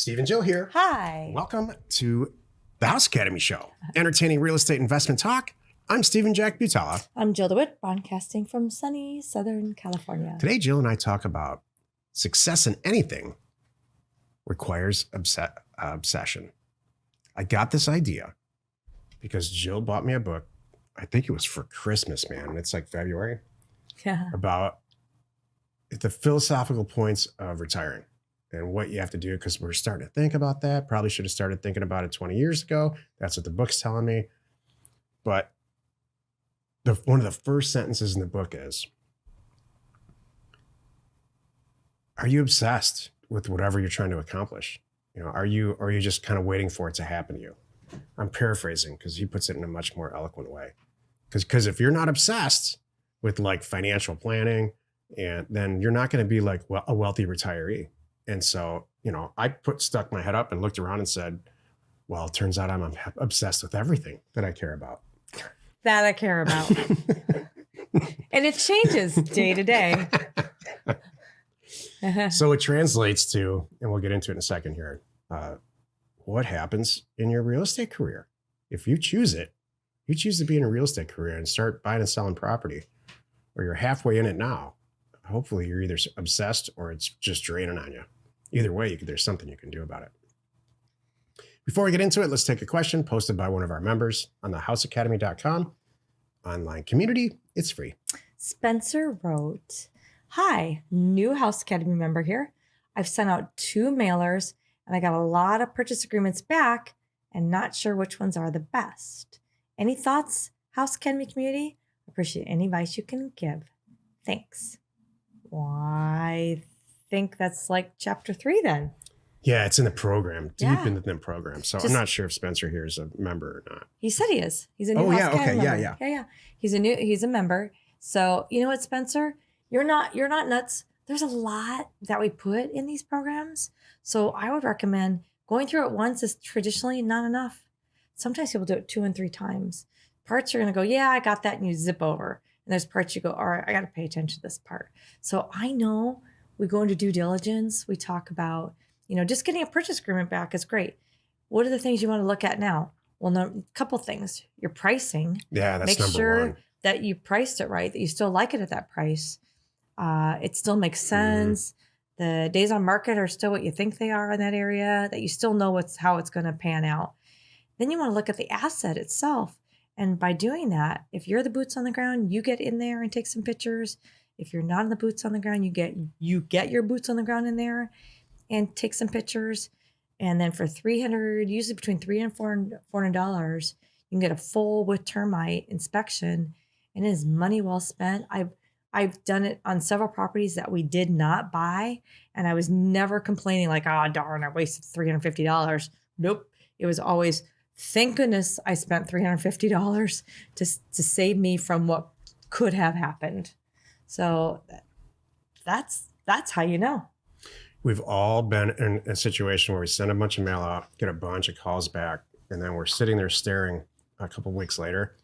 Steve and Jill here. Hi. Welcome to the House Academy Show, entertaining real estate investment talk. I'm Stephen Jack Butala. I'm Jill DeWitt, broadcasting from sunny Southern California. Today, Jill and I talk about success in anything requires obsession. I got this idea because Jill bought me a book. I think it was for Christmas, man. It's like February. Yeah. About the philosophical points of retiring and what you have to do, because we're starting to think about that. Probably should have started thinking about it 20 years ago. That's what the book's telling me. But one of the first sentences in the book is, are you obsessed with whatever you're trying to accomplish? You know, are you just kind of waiting for it to happen to you? I'm paraphrasing because he puts it in a much more eloquent way. Because if you're not obsessed with like financial planning, and then you're not going to be like a wealthy retiree. And so, you know, I stuck my head up and looked around and said, well, it turns out I'm obsessed with everything that I care about. That I care about. And it changes day to day. So it translates to, and we'll get into it in a second here, what happens in your real estate career. If you choose it, you choose to be in a real estate career and start buying and selling property, or you're halfway in it now, hopefully you're either obsessed or it's just draining on you. Either way, there's something you can do about it. Before we get into it, let's take a question posted by one of our members on the houseacademy.com online community. It's free. Spencer wrote, hi, new House Academy member here. I've sent out 2 mailers and I got a lot of purchase agreements back and not sure which ones are the best. Any thoughts, House Academy community? Appreciate any advice you can give. Thanks. Well, I think that's like chapter 3 then. Yeah, it's in the program, deep into the program. So I'm not sure if Spencer here is a member or not. He said he is. He's a new House Academy member. Yeah. He's a member. So you know what, Spencer? You're not nuts. There's a lot that we put in these programs. So I would recommend going through it once is traditionally not enough. Sometimes people do it 2 and 3 times. Parts you're going to go, yeah, I got that, and you zip over. And there's parts you go, all right, I got to pay attention to this part. So I know we go into due diligence. We talk about, just getting a purchase agreement back is great. What are the things you want to look at now? Well, a couple things. Your pricing. Yeah, that's Make number sure one. that you priced it right, that you still like it at that price. It still makes sense. The days on market are still what you think they are in that area, that you still know how it's going to pan out. Then you want to look at the asset itself. And by doing that, if you're the boots on the ground, you get in there and take some pictures. If you're not in the boots on the ground, you get your boots on the ground in there and take some pictures. And then for $300, usually between $300 and $400, you can get a full with termite inspection, and it is money well spent. I've done it on several properties that we did not buy, and I was never complaining like, oh darn, I wasted $350. Nope. It was always, thank goodness I spent $350 to save me from what could have happened. So that's how you know. We've all been in a situation where we send a bunch of mail out, get a bunch of calls back, and then we're sitting there staring a couple of weeks later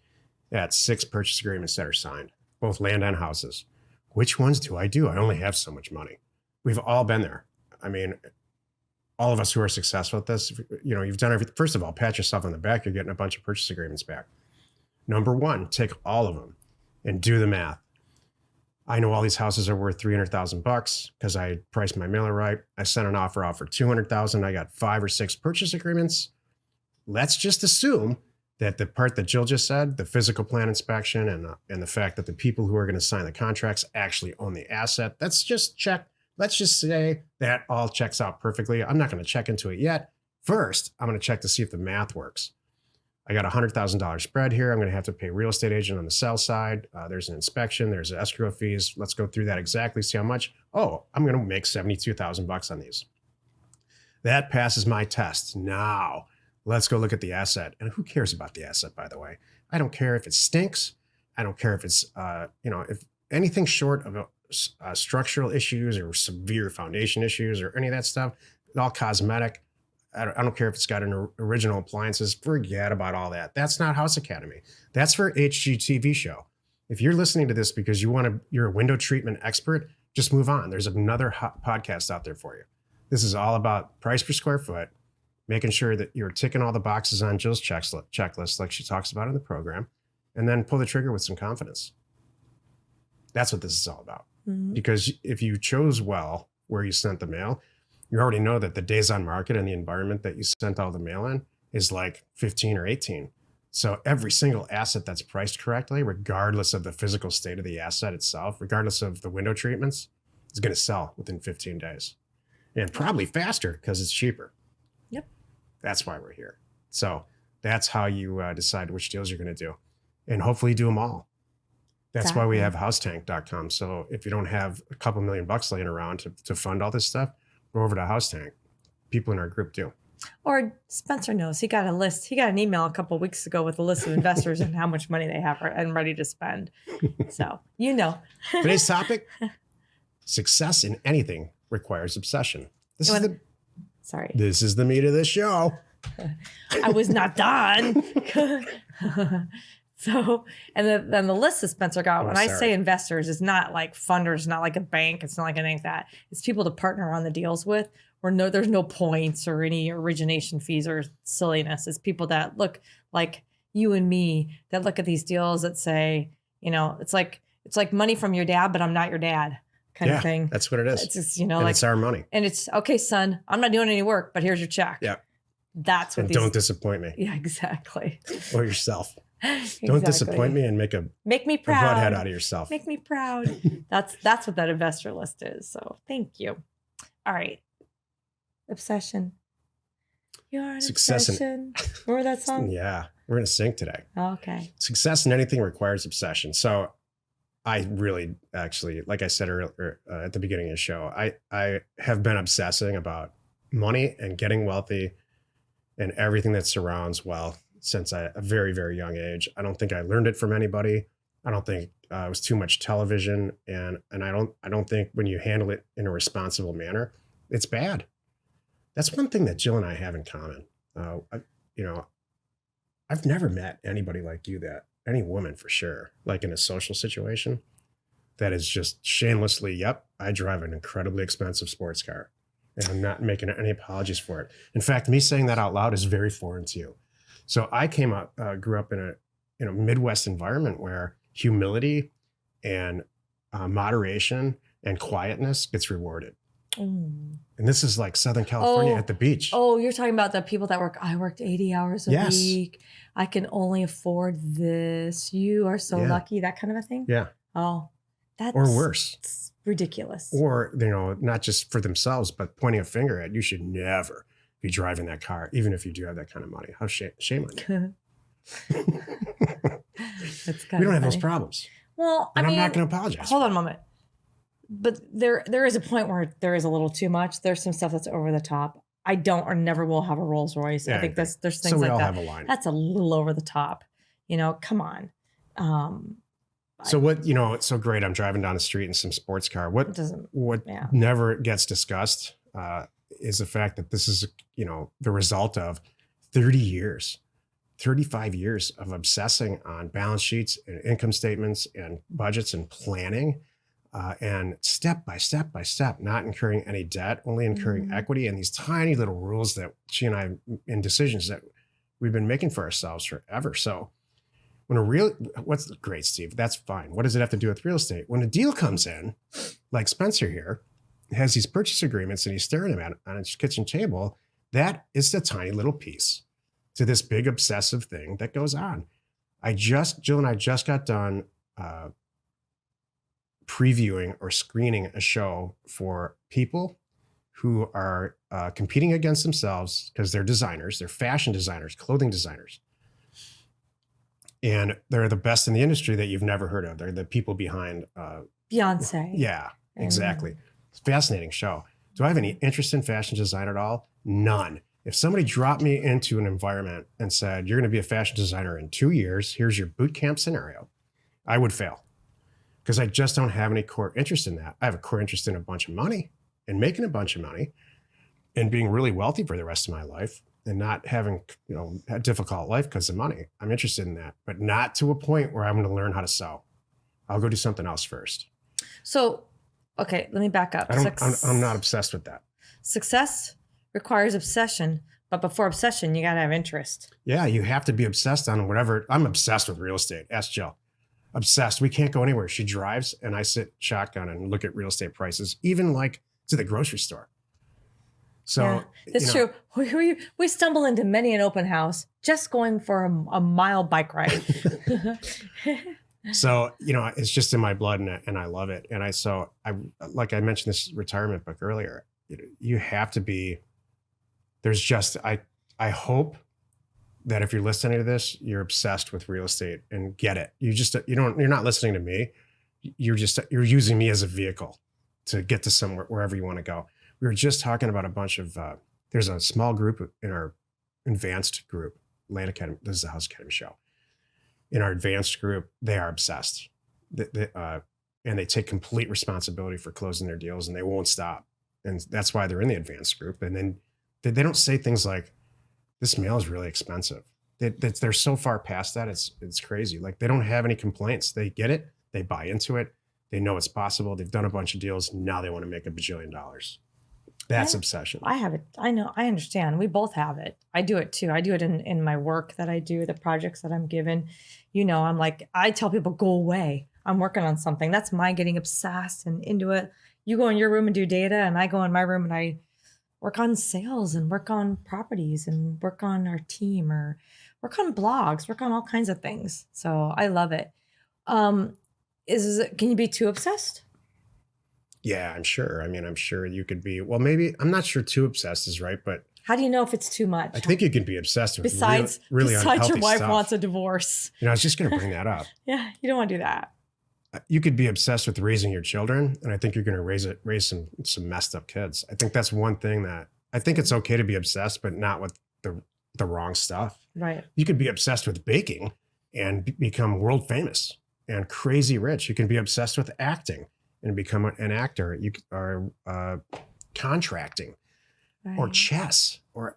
at 6 purchase agreements that are signed, both land and houses. Which ones do? I only have so much money. We've all been there. I mean, all of us who are successful at this, you've done everything. First of all, pat yourself on the back. You're getting a bunch of purchase agreements back. Number 1, take all of them and do the math. I know all these houses are worth $300,000 because I priced my mailer right. I sent an offer out for $200,000. I got 5 or 6 purchase agreements. Let's just assume that the part that Jill just said, the physical plan inspection and the fact that the people who are going to sign the contracts actually own the asset. Let's just check. Let's just say that all checks out perfectly. I'm not going to check into it yet. First, I'm going to check to see if the math works. I got a $100,000 spread here. I'm going to have to pay a real estate agent on the sell side. There's an inspection. There's escrow fees. Let's go through that exactly. See how much. Oh, I'm going to make $72,000 on these. That passes my test. Now, let's go look at the asset. And who cares about the asset, by the way? I don't care if it stinks. I don't care if it's, if anything short of structural issues or severe foundation issues or any of that stuff, it's all cosmetic. I don't care if it's got an original appliances. Forget about all that. That's not House Academy. That's for HGTV show. If you're listening to this because you're a window treatment expert, just move on. There's another podcast out there for you. This is all about price per square foot, making sure that you're ticking all the boxes on Jill's checklist, like she talks about in the program, and then pull the trigger with some confidence. That's what this is all about. Mhm. Because if you chose well where you sent the mail, you already know that the days on market and the environment that you sent all the mail in is like 15 or 18. So every single asset that's priced correctly, regardless of the physical state of the asset itself, regardless of the window treatments, is going to sell within 15 days. And probably faster because it's cheaper. Yep. That's why we're here. So that's how you decide which deals you're going to do. And hopefully do them all. That's why we have housetank.com. So if you don't have a couple $1,000,000 laying around to fund all this stuff, go over to HouseTank. People in our group do. Or Spencer knows he got a list. He got an email a couple of weeks ago with a list of investors and how much money they have and ready to spend. So, you know. Today's topic, success in anything requires obsession. This is the meat of this show. I was not done. So, and then the list that Spencer got, when I say investors, it's not like funders, not like a bank. It's not like anything like that. It's people to partner on the deals with where there's no points or any origination fees or silliness. It's people that look like you and me that look at these deals that say, it's like money from your dad, but I'm not your dad kind of thing. That's what it is. It's just, and it's our money. And it's, okay, son, I'm not doing any work, but here's your check. Yeah. That's what don't disappoint me. Yeah, exactly. Or yourself. Exactly. Don't disappoint me and make me proud. A butthead out of yourself. Make me proud. That's what that investor list is. So thank you. All right. Obsession. You're an Success obsession. Remember that song? Yeah. We're going to sing today. Okay. Success in anything requires obsession. So I really actually, like I said earlier at the beginning of the show, I have been obsessing about money and getting wealthy and everything that surrounds wealth since a very, very young age. I don't think I learned it from anybody. I don't think it was too much television. And I don't think when you handle it in a responsible manner, it's bad. That's one thing that Jill and I have in common. I've never met anybody like you, any woman for sure, like in a social situation, that is just shamelessly, yep, I drive an incredibly expensive sports car and I'm not making any apologies for it. In fact, me saying that out loud is very foreign to you. So I grew up in a Midwest environment where humility and moderation and quietness gets rewarded. Mm. And this is like Southern California at the beach. Oh, you're talking about the people that I worked 80 hours a week. I can only afford this. You are so lucky, that kind of a thing. Yeah. Oh, that's or worse. It's ridiculous. Or, not just for themselves, but pointing a finger at, you should never be driving that car, even if you do have that kind of money. How shame on you. That's we don't have those problems. Well, and I'm not going to apologize. Hold on a moment. But there is a point where there is a little too much. There's some stuff that's over the top. I don't or never will have a Rolls Royce. I think there's things so we like all that. Have a line. That's a little over the top. Come on. So it's so great. I'm driving down the street in some sports car. What never gets discussed is the fact that this is, the result of 30 years, 35 years of obsessing on balance sheets and income statements and budgets and planning. And step by step, not incurring any debt, only incurring equity, and these tiny little rules that she and I, in decisions that we've been making for ourselves forever. So what's great, Steve? That's fine. What does it have to do with real estate? When a deal comes in, like Spencer here, has these purchase agreements and he's staring at them on his kitchen table, that is the tiny little piece to this big obsessive thing that goes on. Jill and I just got done previewing or screening a show for people who are competing against themselves because they're designers, they're fashion designers, clothing designers. And they're the best in the industry that you've never heard of. They're the people behind Beyonce. Yeah, exactly. It's a fascinating show. Do I have any interest in fashion design at all? None. If somebody dropped me into an environment and said, you're going to be a fashion designer in 2 years, here's your boot camp scenario, I would fail. Because I just don't have any core interest in that. I have a core interest in a bunch of money and making a bunch of money and being really wealthy for the rest of my life and not having, a difficult life because of money. I'm interested in that, but not to a point where I'm going to learn how to sew. I'll go do something else first. So, okay, let me back up. I'm not obsessed with that. Success requires obsession, but before obsession, you got to have interest. Yeah, you have to be obsessed on whatever. I'm obsessed with real estate. Ask Jill. Obsessed. We can't go anywhere. She drives and I sit shotgun and look at real estate prices, even like to the grocery store. So Yeah, that's true. We stumble into many an open house just going for a mile bike ride. So, it's just in my blood and I love it. And like I mentioned this retirement book earlier, you have to be, I hope that if you're listening to this, you're obsessed with real estate and get it. You're not listening to me. You're using me as a vehicle to get to somewhere, wherever you want to go. We were just talking about a bunch of, there's a small group in our advanced group, Land Academy. This is the House Academy show. In our advanced group, they are obsessed. And they take complete responsibility for closing their deals and they won't stop. And that's why they're in the advanced group. And then they don't say things like, this mail is really expensive. They're so far past that. It's crazy. Like they don't have any complaints. They get it. They buy into it. They know it's possible. They've done a bunch of deals. Now they want to make $1 bajillion. That's obsession. I have it. I know. I understand. We both have it. I do it too. I do it in my work that I do, the projects that I'm given. I'm like, I tell people, go away. I'm working on something. That's my getting obsessed and into it. You go in your room and do data, and I go in my room and I work on sales and work on properties and work on our team or work on blogs, work on all kinds of things. So I love it. Can you be too obsessed? Yeah, I'm sure. I mean, I'm sure you could be, well, maybe, I'm not sure too obsessed is right, but how do you know if it's too much? I think you can be obsessed with besides really unhealthy your wife stuff. wants a divorce. I was just going to bring that up. Yeah, you don't want to do that. You could be obsessed with raising your children, and I think you're going to raise some messed up kids. I think that's one thing that I think it's okay to be obsessed, but not with the wrong stuff. Right. You could be obsessed with baking and become world famous and crazy rich. You can be obsessed with acting and become an actor. You are contracting, Right. or chess, or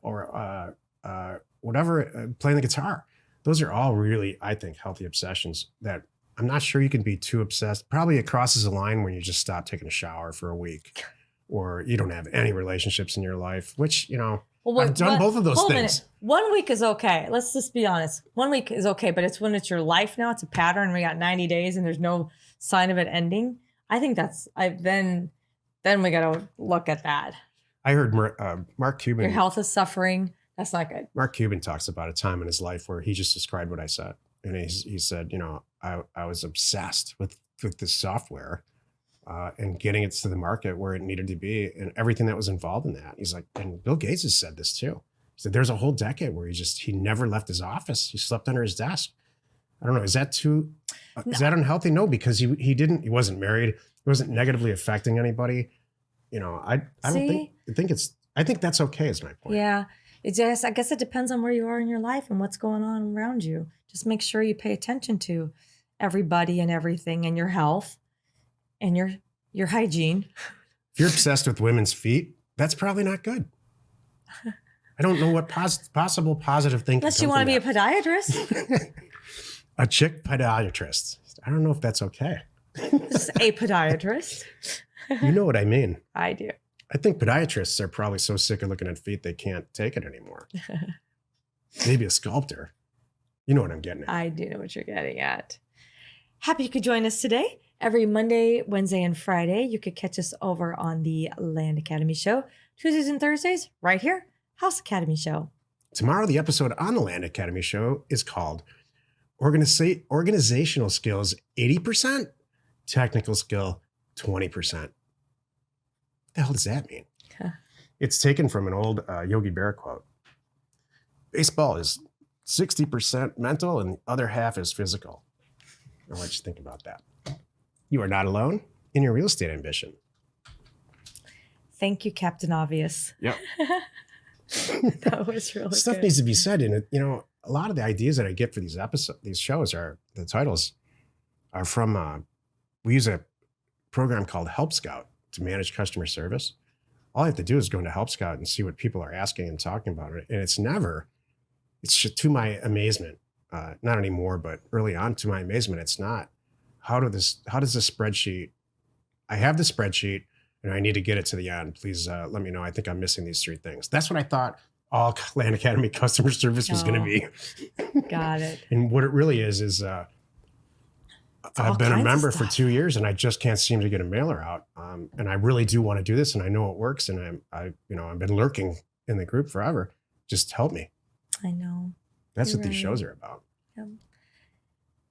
whatever, playing the guitar. Those are all really, I think, healthy obsessions that I'm not sure you can be too obsessed. Probably it crosses a line when you just stop taking a shower for a week, or you don't have any relationships in your life, which, I've done both of those hold a things. minute. 1 week is okay. Let's just be honest. 1 week is okay, but it's when it's your life now. It's a pattern. We got 90 days and there's no sign of it ending. I think then we got to look at that. I heard Mark Cuban. Your health is suffering. That's not good. Mark Cuban talks about a time in his life where he just described what I said. And he said, I was obsessed with this software and getting it to the market where it needed to be and everything that was involved in that. He's like, and Bill Gates has said this too. He said, there's a whole decade where he never left his office. He slept under his desk. I don't know. Is that is that unhealthy? No, because he wasn't married. He wasn't negatively affecting anybody. I think that's okay is my point. Yeah. I guess it depends on where you are in your life and what's going on around you. Just make sure you pay attention to everybody and everything and your health and your hygiene. If you're obsessed with women's feet, that's probably not good. I don't know what possible positive thing. Unless you want to be a podiatrist. A chick podiatrist. I don't know if that's okay. Just a podiatrist. You know what I mean. I do. I think podiatrists are probably so sick of looking at feet they can't take it anymore. Maybe a sculptor. You know what I'm getting at. I do know what you're getting at. Happy you could join us today. Every Monday, Wednesday, and Friday, you could catch us over on the Land Academy Show. Tuesdays and Thursdays, right here, House Academy Show. Tomorrow, the episode on the Land Academy Show is called Organizational Skills 80%, Technical Skill 20%. What the hell does that mean? It's taken from an old Yogi Berra quote. Baseball is 60% mental and the other half is physical. I'll let you think about that. You are not alone in your real estate ambition. Thank you, Captain Obvious. Yep. That was really Stuff good. needs to be said. And, a lot of the ideas that I get for these shows the titles are from, we use a program called Help Scout to manage customer service. All I have to do is go into Help Scout and see what people are asking and talking about it. And it's just to my amazement, not anymore, but early on to my amazement, it's not. How does the spreadsheet, I have the spreadsheet and I need to get it to the end. Please let me know. I think I'm missing these 3 things. That's what I thought all Land Academy customer service was going to be. Got it. And what it really is all I've been a kinds of member for stuff. 2 years and I just can't seem to get a mailer out. And I really do want to do this, and I know it works. And I've been lurking in the group forever. Just help me. I know. That's You're what these right. shows are about. Yep.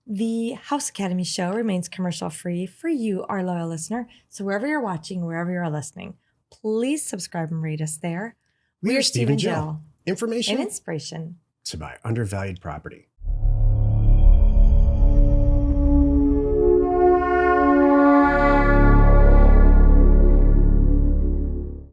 The House Academy show remains commercial free for you, our loyal listener. So wherever you're watching, wherever you're listening, please subscribe and rate us there. We are Steve and Jill. Jill. Information And inspiration. to buy undervalued property.